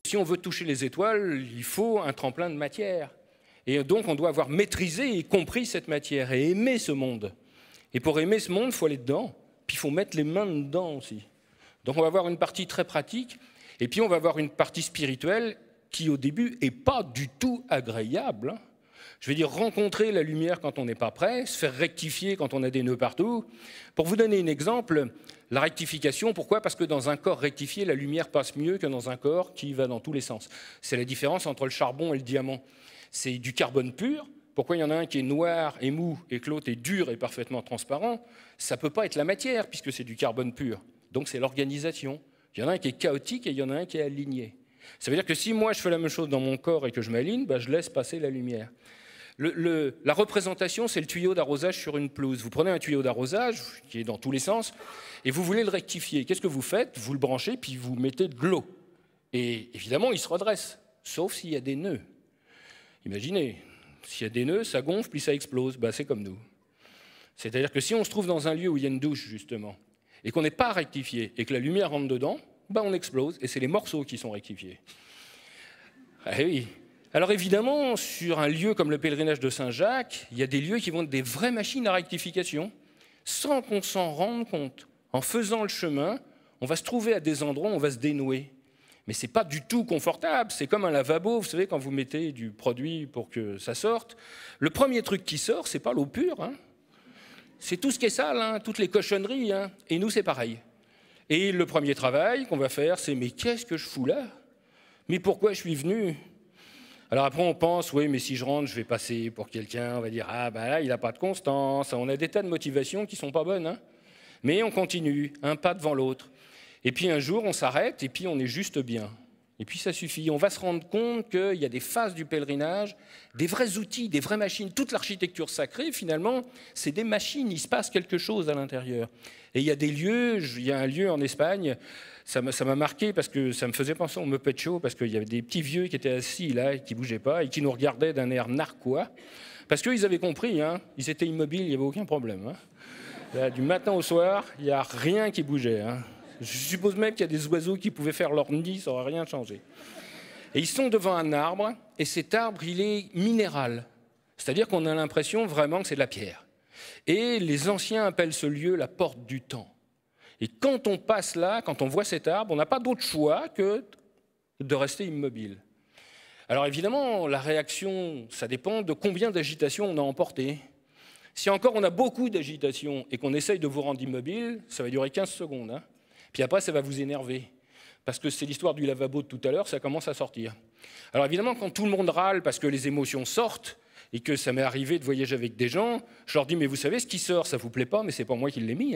si on veut toucher les étoiles, il faut un tremplin de matière. Et donc, on doit avoir maîtrisé et compris cette matière et aimer ce monde. Et pour aimer ce monde, il faut aller dedans. Puis il faut mettre les mains dedans aussi. Donc, on va avoir une partie très pratique. Et puis, on va avoir une partie spirituelle qui, au début, n'est pas du tout agréable. Je veux dire, rencontrer la lumière quand on n'est pas prêt, se faire rectifier quand on a des nœuds partout. Pour vous donner un exemple, la rectification, pourquoi? Parce que dans un corps rectifié, la lumière passe mieux que dans un corps qui va dans tous les sens. C'est la différence entre le charbon et le diamant. C'est du carbone pur. Pourquoi il y en a un qui est noir et mou et que l'autre est dur et parfaitement transparent? Ça ne peut pas être la matière puisque c'est du carbone pur. Donc c'est l'organisation. Il y en a un qui est chaotique et il y en a un qui est aligné. Ça veut dire que si moi je fais la même chose dans mon corps et que je m'aligne, je laisse passer la lumière. La représentation, c'est le tuyau d'arrosage sur une pelouse. Vous prenez un tuyau d'arrosage qui est dans tous les sens et vous voulez le rectifier. Qu'est-ce que vous faites? Vous le branchez puis vous mettez de l'eau. Et évidemment, il se redresse, sauf s'il y a des nœuds. Imaginez, s'il y a des nœuds, ça gonfle puis ça explose. C'est comme nous. C'est-à-dire que si on se trouve dans un lieu où il y a une douche, justement, et qu'on n'est pas rectifié et que la lumière rentre dedans, on explose et c'est les morceaux qui sont rectifiés. Ah oui. Alors évidemment, sur un lieu comme le pèlerinage de Saint-Jacques, il y a des lieux qui vont être des vraies machines à rectification, sans qu'on s'en rende compte. En faisant le chemin, on va se trouver à des endroits où on va se dénouer. Mais ce n'est pas du tout confortable, c'est comme un lavabo, vous savez, quand vous mettez du produit pour que ça sorte. Le premier truc qui sort, ce n'est pas l'eau pure, hein. C'est tout ce qui est sale, toutes les cochonneries, et nous c'est pareil. Et le premier travail qu'on va faire, c'est « mais qu'est-ce que je fous là? Mais pourquoi je suis venu ?» Alors après on pense « oui, mais si je rentre, je vais passer pour quelqu'un, on va dire « ah là, il n'a pas de constance », on a des tas de motivations qui ne sont pas bonnes, mais on continue, un pas devant l'autre. Et puis un jour, on s'arrête et puis on est juste bien. Et puis ça suffit. On va se rendre compte qu'il y a des phases du pèlerinage, des vrais outils, des vraies machines. Toute l'architecture sacrée, finalement, c'est des machines. Il se passe quelque chose à l'intérieur. Et il y a des lieux, il y a un lieu en Espagne, ça m'a marqué parce que ça me faisait penser au Muppet Show, parce qu'il y avait des petits vieux qui étaient assis là, et qui ne bougeaient pas, et qui nous regardaient d'un air narquois. Parce qu'ils avaient compris, ils étaient immobiles, il n'y avait aucun problème. Là, du matin au soir, il n'y a rien qui bougeait. Je suppose même qu'il y a des oiseaux qui pouvaient faire leur nid, ça n'aurait rien changé. Et ils sont devant un arbre, et cet arbre, il est minéral. C'est-à-dire qu'on a l'impression vraiment que c'est de la pierre. Et les anciens appellent ce lieu la porte du temps. Et quand on passe là, quand on voit cet arbre, on n'a pas d'autre choix que de rester immobile. Alors évidemment, la réaction, ça dépend de combien d'agitation on a emporté. Si encore on a beaucoup d'agitation et qu'on essaye de vous rendre immobile, ça va durer 15 secondes. Puis après, ça va vous énerver. Parce que c'est l'histoire du lavabo de tout à l'heure, ça commence à sortir. Alors évidemment, quand tout le monde râle parce que les émotions sortent, et que ça m'est arrivé de voyager avec des gens, je leur dis, mais vous savez, ce qui sort, ça ne vous plaît pas, mais ce n'est pas moi qui l'ai mis.